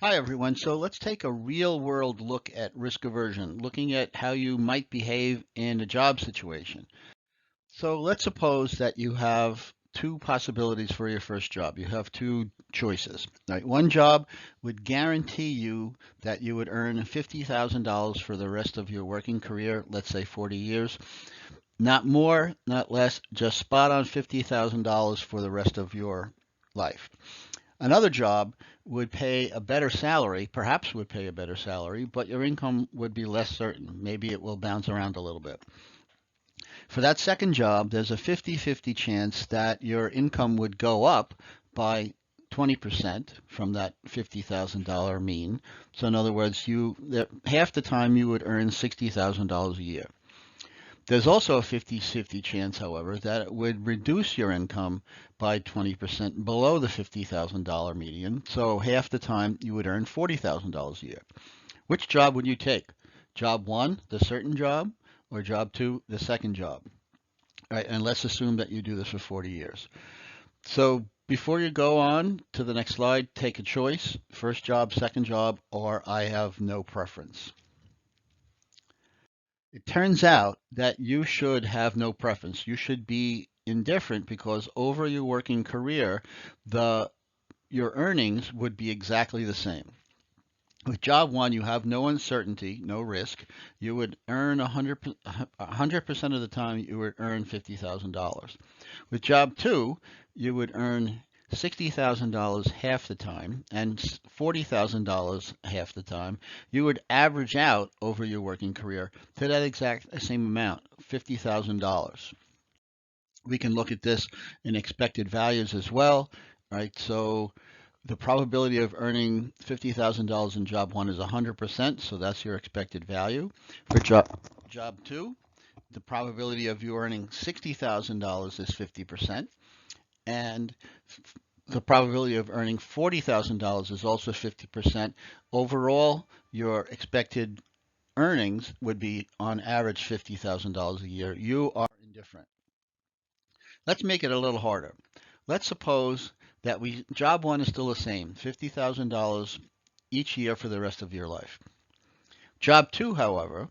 Hi, everyone. So let's take a real world look at risk aversion, looking at how you might behave in a job situation. So let's suppose that you have two possibilities for your first job. You have two choices. Right? One job would guarantee you that you would earn $50,000 for the rest of your working career, let's say 40 years. Not more, not less, just spot on $50,000 for the rest of your life. Another job would pay a better salary, perhaps would pay a better salary, but your income would be less certain. Maybe it will bounce around a little bit. For that second job, there's a 50-50 chance that your income would go up by 20% from that $50,000 mean. So in other words, half the time you would earn $60,000 a year. There's also a 50-50 chance, however, that it would reduce your income by 20% below the $50,000 median. So half the time you would earn $40,000 a year. Which job would you take? Job one, the certain job, or job two, the second job? All right, and let's assume that you do this for 40 years. So before you go on to the next slide, take a choice, first job, second job, or I have no preference. It turns out that you should have no preference. You should be indifferent because over your working career, your earnings would be exactly the same. With job one, you have no uncertainty, no risk. You would earn 100% of the time, you would earn $50,000. With job two, you would earn $60,000 half the time and $40,000 half the time. You would average out over your working career to that exact same amount, $50,000. We can look at this in expected values as well, right? So the probability of earning $50,000 in job one is 100%, so that's your expected value. For job two, the probability of you earning $60,000 is 50%, and the probability of earning $40,000 is also 50%. Overall, your expected earnings would be on average $50,000 a year. You are indifferent. Let's make it a little harder. Let's suppose that job one is still the same, $50,000 each year for the rest of your life. Job two, however,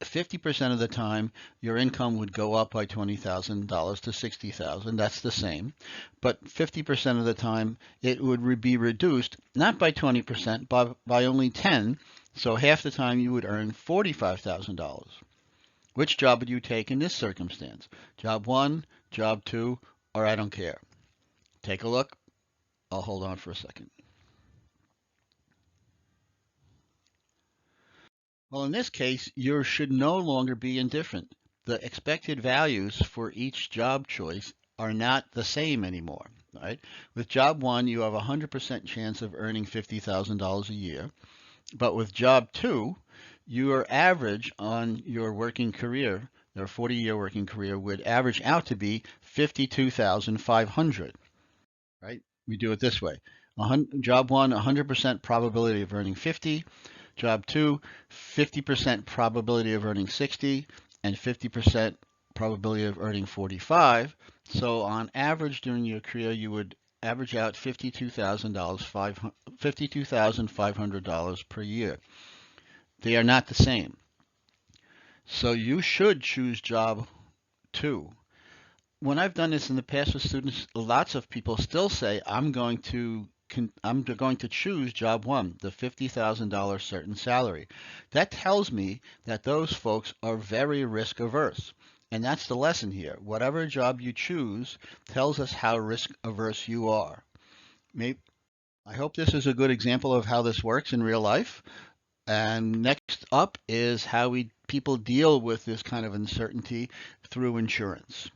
50% of the time your income would go up by $20,000 to $60,000. That's the same. But 50% of the time it would be reduced, not by 20%, but by only 10. So half the time you would earn $45,000. Which job would you take in this circumstance? Job one, job two, or I don't care? Take a look. I'll hold on for a second. Well, in this case, you should no longer be indifferent. The expected values for each job choice are not the same anymore, right? With job one, you have a 100% chance of earning $50,000 a year. But with job two, your average on your working career, your 40-year working career, would average out to be 52,500, right? We do it this way. Job one, 100% probability of earning 50. Job two, 50% probability of earning 60 and 50% probability of earning 45. So on average during your career, you would average out $52,500 per year. They are not the same. So you should choose job two. When I've done this in the past with students, lots of people still say, I'm going to choose job one, the $50,000 certain salary. That tells me that those folks are very risk averse. And that's the lesson here. Whatever job you choose tells us how risk averse you are. I hope this is a good example of how this works in real life. And next up is how people deal with this kind of uncertainty through insurance.